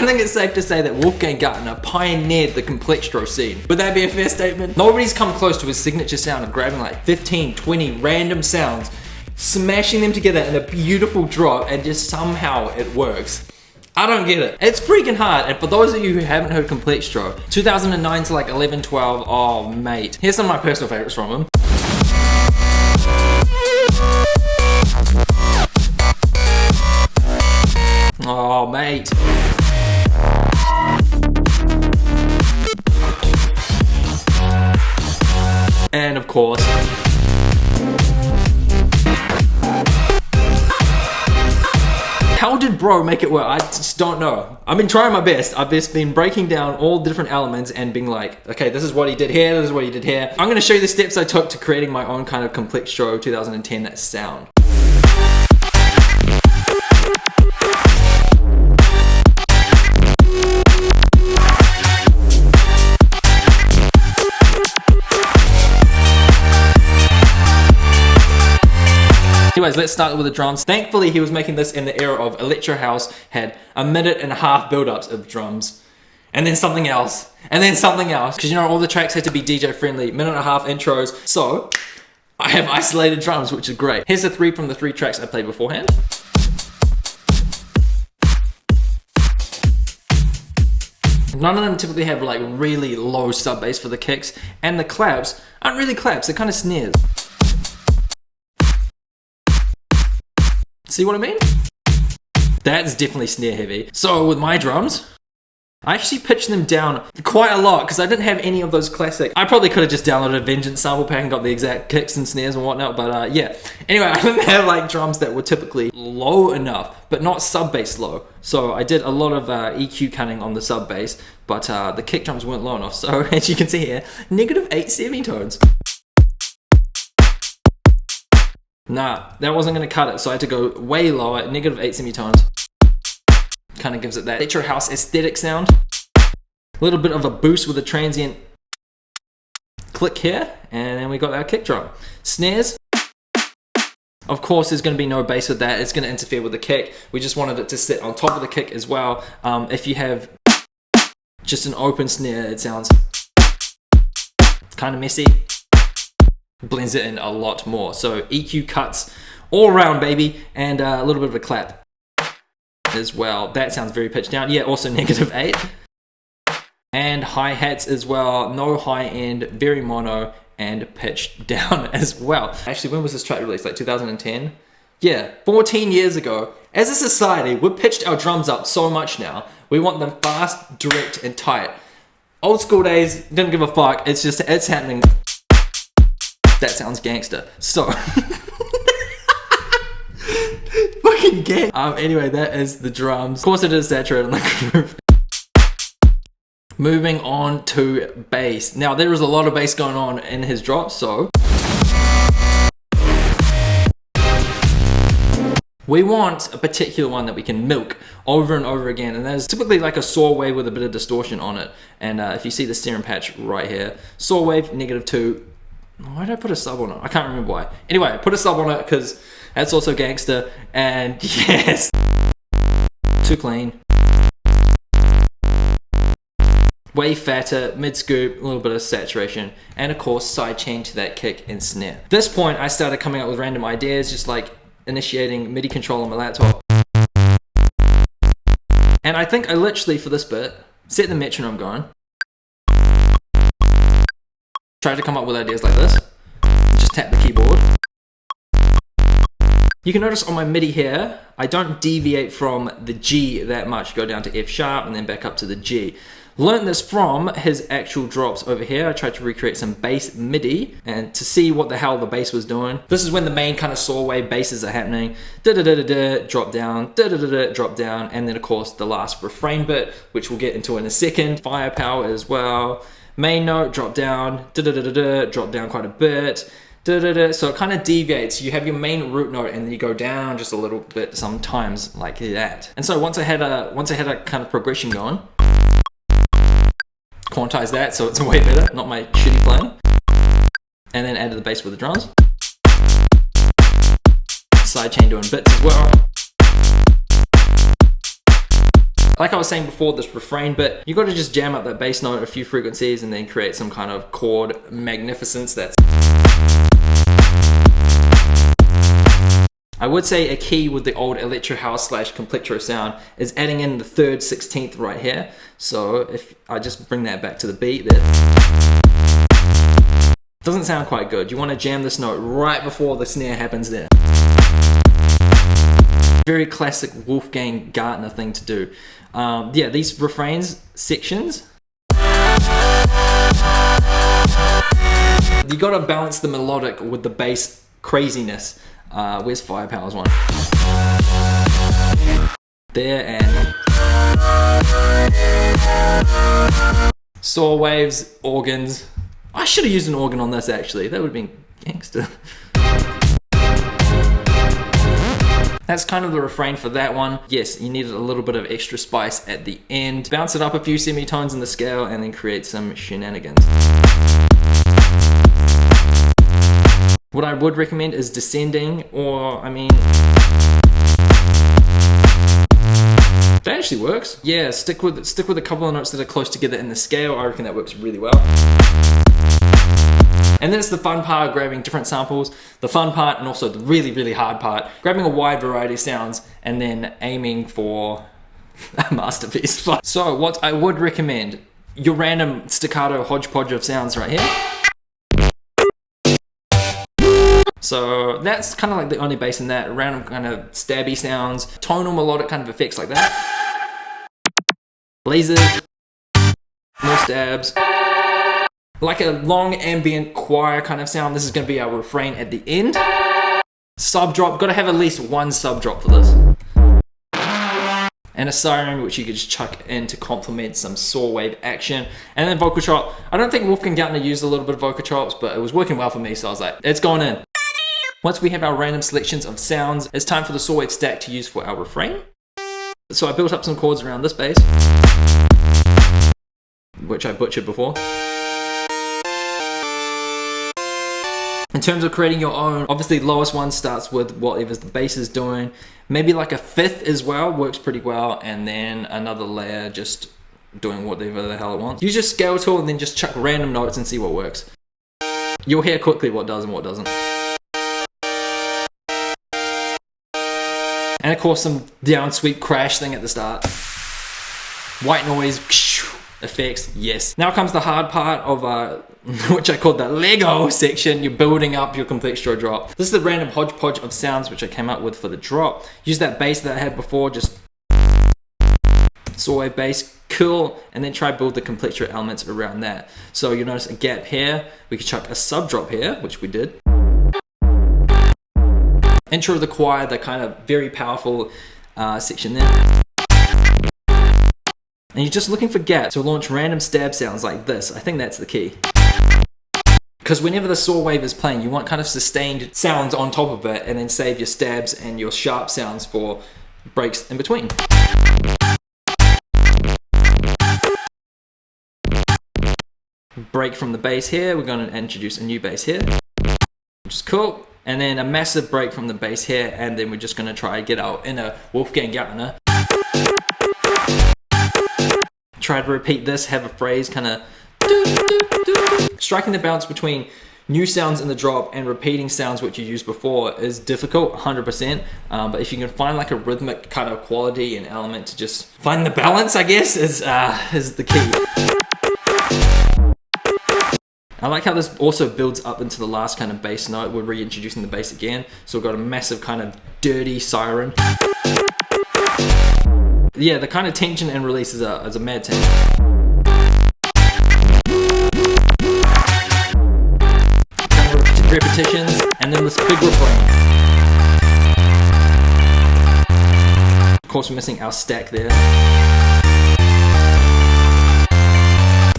think it's safe to say that Wolfgang Gartner pioneered the Complextro scene. Would that be a fair statement? Nobody's come close to his signature sound of grabbing like 15, 20 random sounds, smashing them together in a beautiful drop, and just somehow it works. I don't get it. It's freaking hard. And for those of you who haven't heard Complextro, 2009 to like 11, 12, oh mate. Here's some of my personal favorites from him. Oh mate. And of course, how did bro make it work? I just don't know. I've been trying my best. I've just been breaking down all different elements and being like, okay, this is what he did here, this is what he did here. I'm gonna show you the steps I took to creating my own kind of Complextro 2010 sound. Anyways, let's start with the drums. Thankfully, he was making this in the era of Electro House, had 1.5 minute build-ups of drums, and then something else, and then something else. Because you know, all the tracks had to be DJ friendly, 1.5 minute intros, so I have isolated drums, which is great. Here's the 3 from the 3 tracks I played beforehand. None of them typically have like really low sub bass for the kicks, and the claps aren't really claps, they're kind of snares. See what I mean? That's definitely snare heavy. So with my drums, I actually pitched them down quite a lot because I didn't have any of those classic. I probably could have just downloaded a Vengeance sample pack and got the exact kicks and snares and whatnot, but yeah. Anyway, I didn't have like drums that were typically low enough, but not sub bass low. So I did a lot of EQ cutting on the sub bass, but the kick drums weren't low enough. So as you can see here, -8 semitones. Nah, that wasn't gonna cut it, so I had to go way lower, -8 semitones. Kind of gives it that Electro House aesthetic sound. A little bit of a boost with a transient click here, and then we got our kick drum. Snares. Of course, there's gonna be no bass with that. It's gonna interfere with the kick. We just wanted it to sit on top of the kick as well. If you have just an open snare, it sounds kind of messy. Blends it in a lot more. So EQ cuts all around, baby, and a little bit of a clap as well. That sounds very pitched down. Yeah, also -8. And hi-hats as well. No high end, very mono, and pitched down as well. Actually, when was this track released? Like 2010? Yeah, 14 years ago. As a society, we've pitched our drums up so much now. We want them fast, direct, and tight. Old school days, didn't give a fuck. It's just, it's happening. That sounds gangster. So, fucking gang. Anyway, that is the drums. Of course, it is saturated on the groove. Moving on to bass. Now, there is a lot of bass going on in his drops, so we want a particular one that we can milk over and over again, and that is typically like a saw wave with a bit of distortion on it. And if you see the steering patch right here, saw wave -2. Why did I put a sub on it? I can't remember why. Anyway, put a sub on it because that's also gangster. And yes, too clean. Way fatter, mid scoop, a little bit of saturation, and of course side chain to that kick and snare. At this point, I started coming up with random ideas, just like initiating MIDI control on my laptop. And I think I literally, for this bit, set the metronome going. Try to come up with ideas like this. Just tap the keyboard. You can notice on my MIDI here, I don't deviate from the G that much. Go down to F sharp and then back up to the G. Learned this from his actual drops over here. I tried to recreate some bass MIDI and to see what the hell the bass was doing. This is when the main kind of saw wave basses are happening. Da-da-da-da-da, drop down, da-da-da-da, drop down, and then of course the last refrain bit, which we'll get into in a second. Firepower as well. Main note, drop down, da-da-da-da-da, drop down quite a bit. Da-da-da. So it kind of deviates. You have your main root note and then you go down just a little bit sometimes like that. And so once I had a kind of progression going, quantize that so it's way better, not my shitty playing. And then added the bass with the drums. Sidechain doing bits as well. Like I was saying before, this refrain bit, you got to just jam up that bass note a few frequencies and then create some kind of chord magnificence. That's, I would say a key with the old electro house / Complextro sound is adding in the 3rd 16th right here. So if I just bring that back to the beat there, doesn't sound quite good. You want to jam this note right before the snare happens there. Very classic Wolfgang Gartner thing to do. Yeah, these refrains sections, you gotta balance the melodic with the bass craziness. Where's Firepower's one? There, and saw waves, organs. I should have used an organ on this actually. That would have been gangster. That's kind of the refrain for that one. Yes, you needed a little bit of extra spice at the end. Bounce it up a few semitones in the scale and then create some shenanigans. What I would recommend is descending, or I mean, that actually works. Yeah, stick with a couple of notes that are close together in the scale. I reckon that works really well. And then it's the fun part of grabbing different samples, the fun part and also the really, really hard part, grabbing a wide variety of sounds and then aiming for a masterpiece. So what I would recommend, your random staccato hodgepodge of sounds right here. So that's kind of like the only bass in that, random kind of stabby sounds, tonal melodic kind of effects like that. Lasers, more stabs. Like a long ambient choir kind of sound. This is going to be our refrain at the end. Sub drop, got to have at least one sub drop for this. And a siren, which you could just chuck in to complement some saw wave action. And then vocal chop. I don't think Wolfgang Gartner used a little bit of vocal chops, but it was working well for me, so I was like, it's going in. Once we have our random selections of sounds, it's time for the saw wave stack to use for our refrain. So I built up some chords around this bass, which I butchered before. In terms of creating your own, obviously lowest one starts with whatever the bass is doing. Maybe like a 5th as well, works pretty well. And then another layer just doing whatever the hell it wants. Use your scale tool and then just chuck random notes and see what works. You'll hear quickly what does and what doesn't. And of course some down sweep crash thing at the start. White noise, effects, yes. Now comes the hard part of which I called the Lego section. You're building up your Complextro drop. This is the random hodgepodge of sounds which I came up with for the drop. Use that bass that I had before, just saw wave bass, cool, and then try build the Complextro elements around that. So you'll notice a gap here. We could chuck a sub drop here, which we did. Intro of the choir, the kind of very powerful section there. And you're just looking for gaps to launch random stab sounds like this. I think that's the key. Because whenever the saw wave is playing, you want kind of sustained sounds on top of it and then save your stabs and your sharp sounds for breaks in between. Break from the bass here. We're going to introduce a new bass here, which is cool. And then a massive break from the bass here, and then we're just going to try and get our inner Wolfgang Gartner. Try to repeat this, have a phrase kind of striking the balance between new sounds in the drop and repeating sounds which you used before is difficult, 100%. But if you can find like a rhythmic kind of quality and element to just find the balance, I guess, is the key. I like how this also builds up into the last kind of bass note. We're reintroducing the bass again. So we've got a massive kind of dirty siren. Yeah, the kind of tension and release is a mad thing. Kind of repetitions, and then this big refrain. Of course, we're missing our stack there.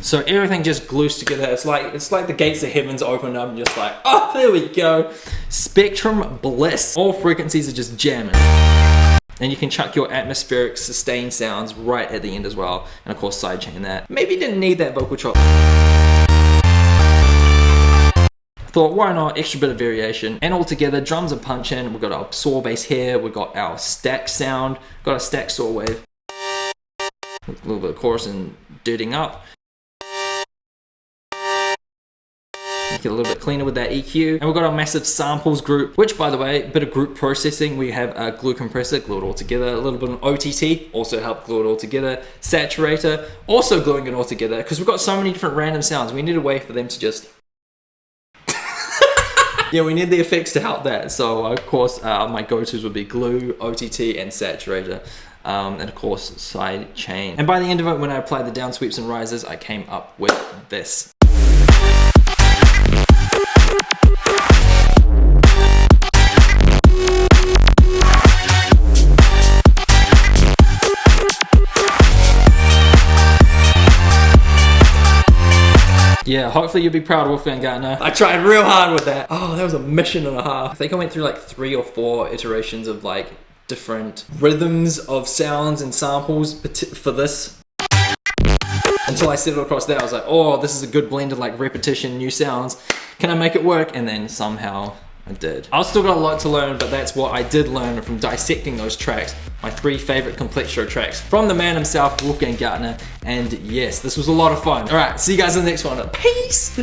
So everything just glues together. It's like the gates of heavens open up and just like, oh, there we go. Spectrum bliss. All frequencies are just jamming. And you can chuck your atmospheric sustained sounds right at the end as well. And of course sidechain that. Maybe you didn't need that vocal chop. Thought, why not? Extra bit of variation. And all together, drums are punching. We've got our saw bass here. We've got our stack sound. Got a stack saw wave. A little bit of chorus and dirtying up. Make it a little bit cleaner with that EQ. And we've got our massive samples group, which by the way, bit of group processing. We have a glue compressor, glue it all together. A little bit of OTT, also help glue it all together. Saturator, also gluing it all together, because we've got so many different random sounds. We need a way for them to just... Yeah, we need the effects to help that. So of course, my go-tos would be glue, OTT, and saturator. And of course, side chain. And by the end of it, when I applied the down sweeps and rises, I came up with this. Yeah, hopefully you'll be proud of Wolfgang Gartner. I tried real hard with that. Oh, that was a mission and a half. I think I went through like 3 or 4 iterations of like different rhythms of sounds and samples for this. Until I settled across that, I was like, oh, this is a good blend of like repetition, new sounds. Can I make it work? And then somehow I did. I've still got a lot to learn, but that's what I did learn from dissecting those tracks. My 3 favorite COMPLEXTRO tracks from the man himself, Wolfgang Gartner. And yes, this was a lot of fun. All right, see you guys in the next one. Peace.